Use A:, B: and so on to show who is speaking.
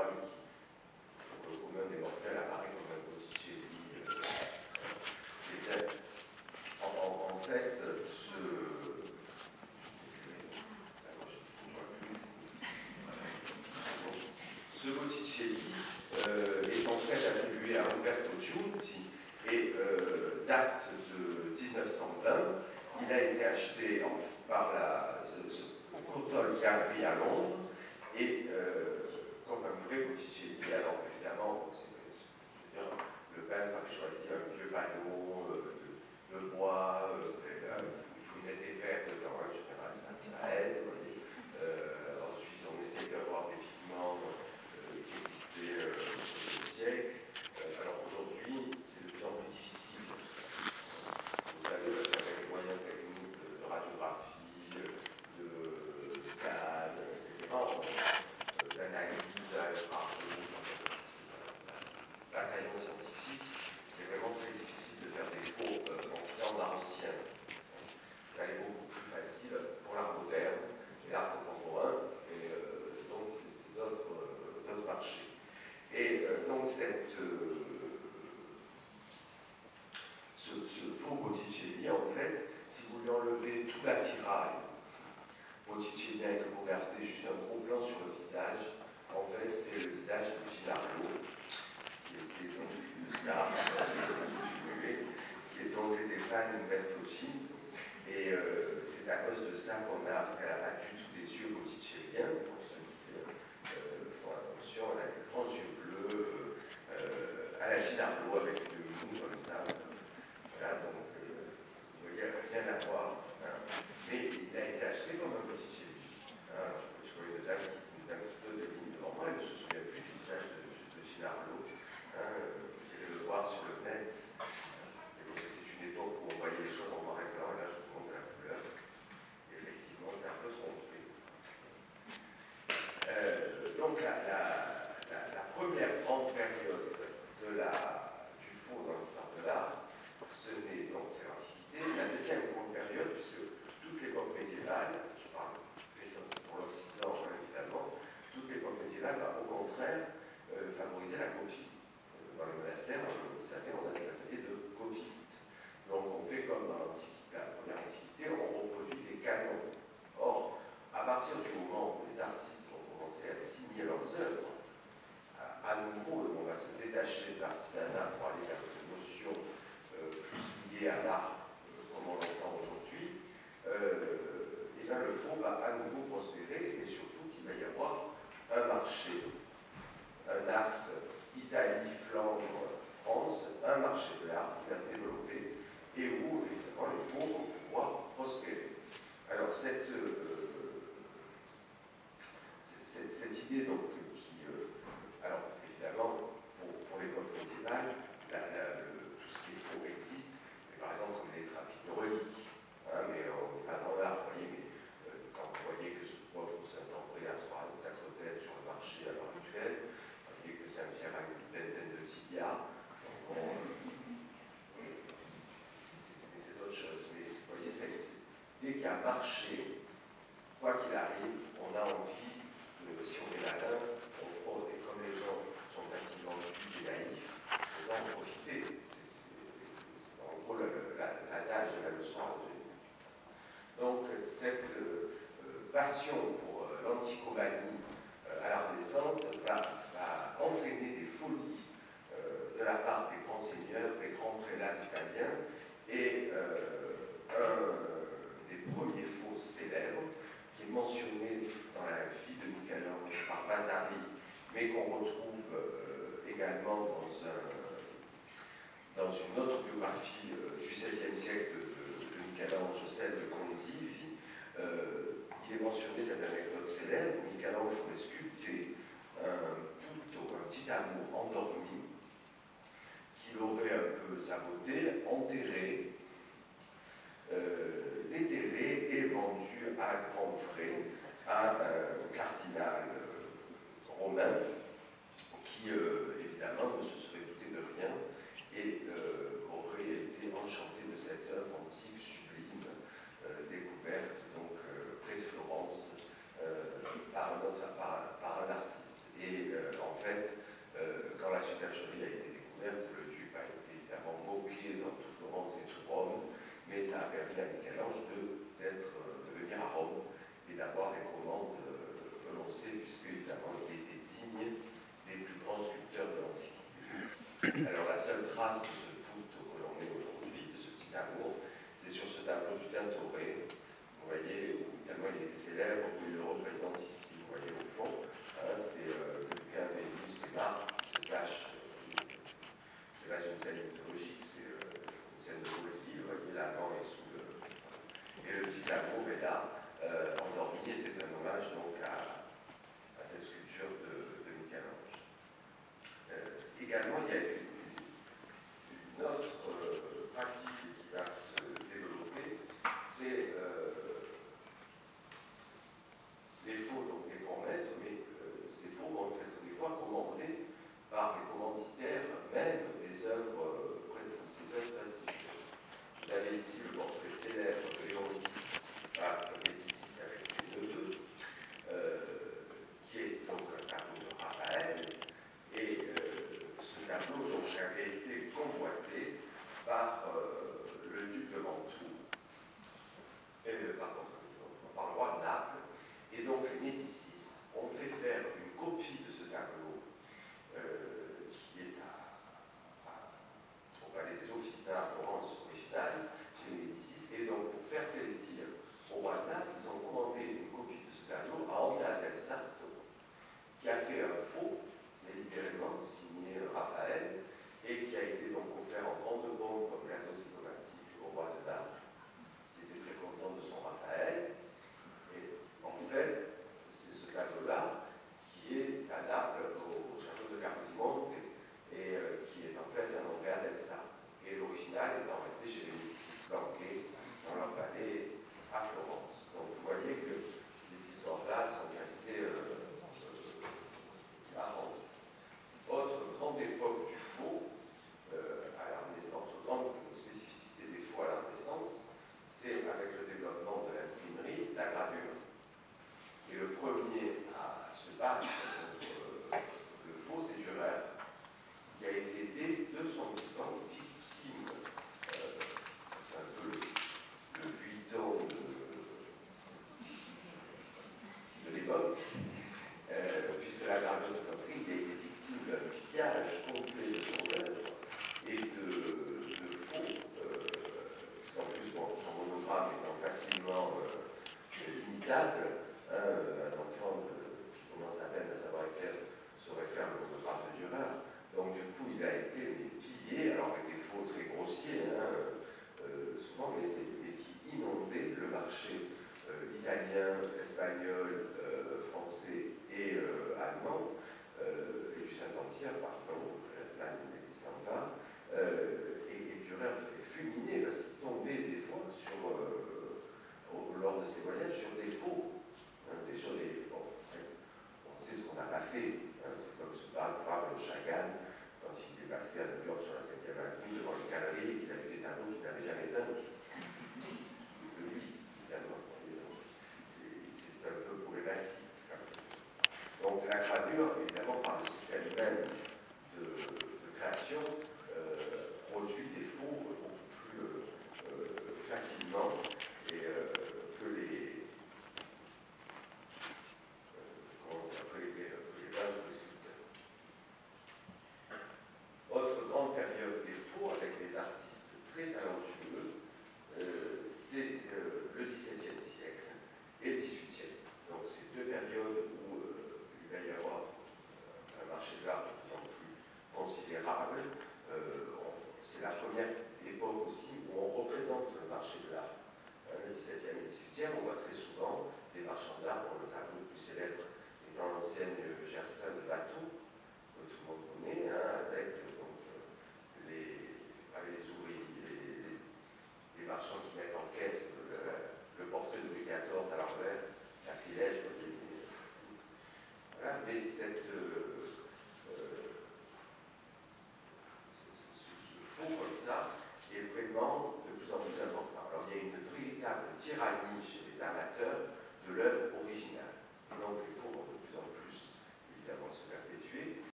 A: étoile qui, pour le commun des mortels, apparaît comme un Botticelli. En fait, ce Botticelli est en fait attribué à Umberto Giunti et date de 1920. Il a été acheté par ce Cottol Gallery à Londres et comme un vrai Botticelli. Alors évidemment, le peintre avait choisi un vieux panneau, le bois, il faut y mettre des verres dedans, en général ça aide. Ensuite, on essaie d'avoir des pigments qui existaient au XXe siècle. Alors aujourd'hui, c'est de plus en plus difficile. Vous savez, parce qu'avec les moyens techniques de radiographie, de scan, etc., d'analyse bataillon scientifique, c'est vraiment très difficile de faire des faux en l'art ancien. Ça est beaucoup plus facile pour l'art moderne et l'art contemporain, et donc c'est d'autres marchés. Et donc ce faux Botticelli, en fait, si vous lui enlevez tout l'attirail botticellien et que vous regardez juste un gros plan sur le visage, en fait c'est le visage de Ginarlo, qui était donc une star, qui est donc était fan d'Umberto Giunti. Et c'est à cause de ça qu'on a, parce qu'elle n'a pas du tout des yeux botticelliens, pour ceux qui font attention, elle a des grands yeux bleus, à la Ginarlo, avec une moue comme ça. Voilà, donc vous voyez, rien à voir. Hein. Mais il a été acheté comme un Botticelli. Hein. Je connais des dames qui peu de lignes devant moi, elle ne se souvient plus du visage de Ginarlo. Hein. Vous allez le voir sur le net. C'était une époque où on voyait les choses en noir et blanc, et là je vous montre la couleur. Effectivement, c'est un peu trompé. Donc la première grande période du faux dans l'histoire de l'art, c'est l'Antiquité. La deuxième grande période, puisque toute l'époque médiévale, je parle essentiellement pour l'Occident évidemment, toute l'époque médiévale va au contraire favoriser la copie. Dans les monastères, vous savez, on a des ateliers de copistes. Donc on fait comme dans la première Antiquité, on reproduit des canons. Or, à partir du moment où les artistes vont commencer à signer leurs œuvres, à nouveau, on va se détacher de l'artisanat pour aller vers une notion plus liée à l'art, comme on l'entend aujourd'hui, et bien le faux va à nouveau prospérer, et surtout qu'il va y avoir un marché, un axe Italie, Flandre, France, un marché de l'art qui va se développer et où, évidemment, les faux vont pouvoir prospérer. Alors, cette idée, donc, alors, évidemment, pour l'époque médiévale, tout ce qui est faux existe, mais par exemple, comme les trafics de reliques, hein, mais on n'est pas dans l'art, vous voyez, mais quand vous voyez que ce pauvre Saint-André a 3 ou 4 têtes sur le marché à l'heure actuelle, et que Saint-Pierre a une vingtaine de tibias. C'est d'autres choses. Mais vous voyez, dès qu'il y a un marché, quoi qu'il arrive, on a envie, si on est malin, on fraude. Et comme les gens sont facilement vendus et naïfs, on va en profiter. C'est en gros l'adage de la leçon à retenir. Donc, cette passion pour l'anticomanie à la Renaissance va entraîner des folies de la part des grands seigneurs, des grands prélats italiens, et un des premiers faux célèbres, qui est mentionné dans la vie de Michel-Ange par Vasari, mais qu'on retrouve également dans une autre biographie du XVIe siècle de Michel-Ange, celle de Conzivi. Il est mentionné cette anecdote célèbre où Michel-Ange aurait sculpté un petit amour endormi qu'il aurait un peu saboté, enterré, déterré et vendu à grands frais à un cardinal romain qui, évidemment, ne se serait douté de rien et aurait été enchanté de cette œuvre antique sublime découverte donc, près de Florence par un artiste. Et en supercherie a été découverte, le duc a été évidemment moqué dans toute Florence et tout Rome, mais ça a permis à Michel-Ange de venir à Rome et d'avoir les commandes que l'on sait, puisque évidemment il était digne des plus grands sculpteurs de l'Antiquité. Alors la seule trace de ce Puto que l'on est aujourd'hui, de ce petit tableau, c'est sur ce tableau du Tintoret, vous voyez, où tellement il était célèbre, où il le représente ici, vous voyez au fond, hein, c'est Vulcain, Vénus et Mars qui se cachent, c'est là une scène mythologique, c'est une scène de vaudeville, vous voyez, l'amant est sous le... Et le petit tableau est là, endormi, et c'est un hommage donc à cette sculpture de Michel-Ange. Également, il y a une autre pratique qui va se développer, c'est les faux, donc des grands maîtres, mais ces faux vont être des fois commandés par les commanditaires même des œuvres, ces œuvres prestigieuses. Vous avez ici le portrait célèbre de Léon X, Médicis avec ses neveux, qui est donc un tableau de Raphaël, et ce tableau donc, avait été convoité par le duc de Mantoue, par le roi de Naples, et donc les Médicis ont fait faire une copie de ce tableau qui est au Palais des Officins à Florence, original, chez les Médicis, et donc pour faire plaisir au roi de Naples, ils ont commandé une copie de ce tableau à Andrea del Sarto, qui a fait un faux, délibérément signé Raphaël, et qui a été donc offert en grande pompe comme cadeau diplomatique au roi de Naples, qui était très content de son Raphaël. Et en fait, c'est ce tableau-là qui est à Naples, au château de Capodimonte, et qui est en fait un Andrea del Sarto. Et l'original étant resté chez les Médicis planqués dans leur palais à Florence. Donc vous voyez que ces histoires-là sont assez marrantes. Autre grande époque du faux, autre grande spécificité des faux à la Renaissance, c'est avec le développement de l'imprimerie, la gravure. Et le premier à se battre contre le faux, c'est Dürer, qui a été de son vivant victime, c'est un peu le Vuitton de l'époque, puisque la gravure s'est inscrite, il a été victime d'un pillage complet de son œuvre et de faux, puisqu'en plus, bon, son monogramme étant facilement imitable, un enfant qui commence à peine à savoir écrire saurait faire le monogramme de Dürer. Donc du coup, il a été pillé, alors avec des faux très grossiers, souvent, mais qui inondaient le marché italien, espagnol, français et allemand, et du Saint-Empire, pardon, l'Allemagne n'existant pas, et Dürer est fulminé parce qu'il tombait des fois lors de ses voyages sur des faux, des choses, on sait ce qu'on n'a pas fait, c'est comme ce brave Chagall, quand il est passé à New York sur la 5e avenue devant une galerie et qu'il avait des tableaux qu'il n'avait jamais peints. De lui, évidemment. C'est un peu problématique. Donc la gravure,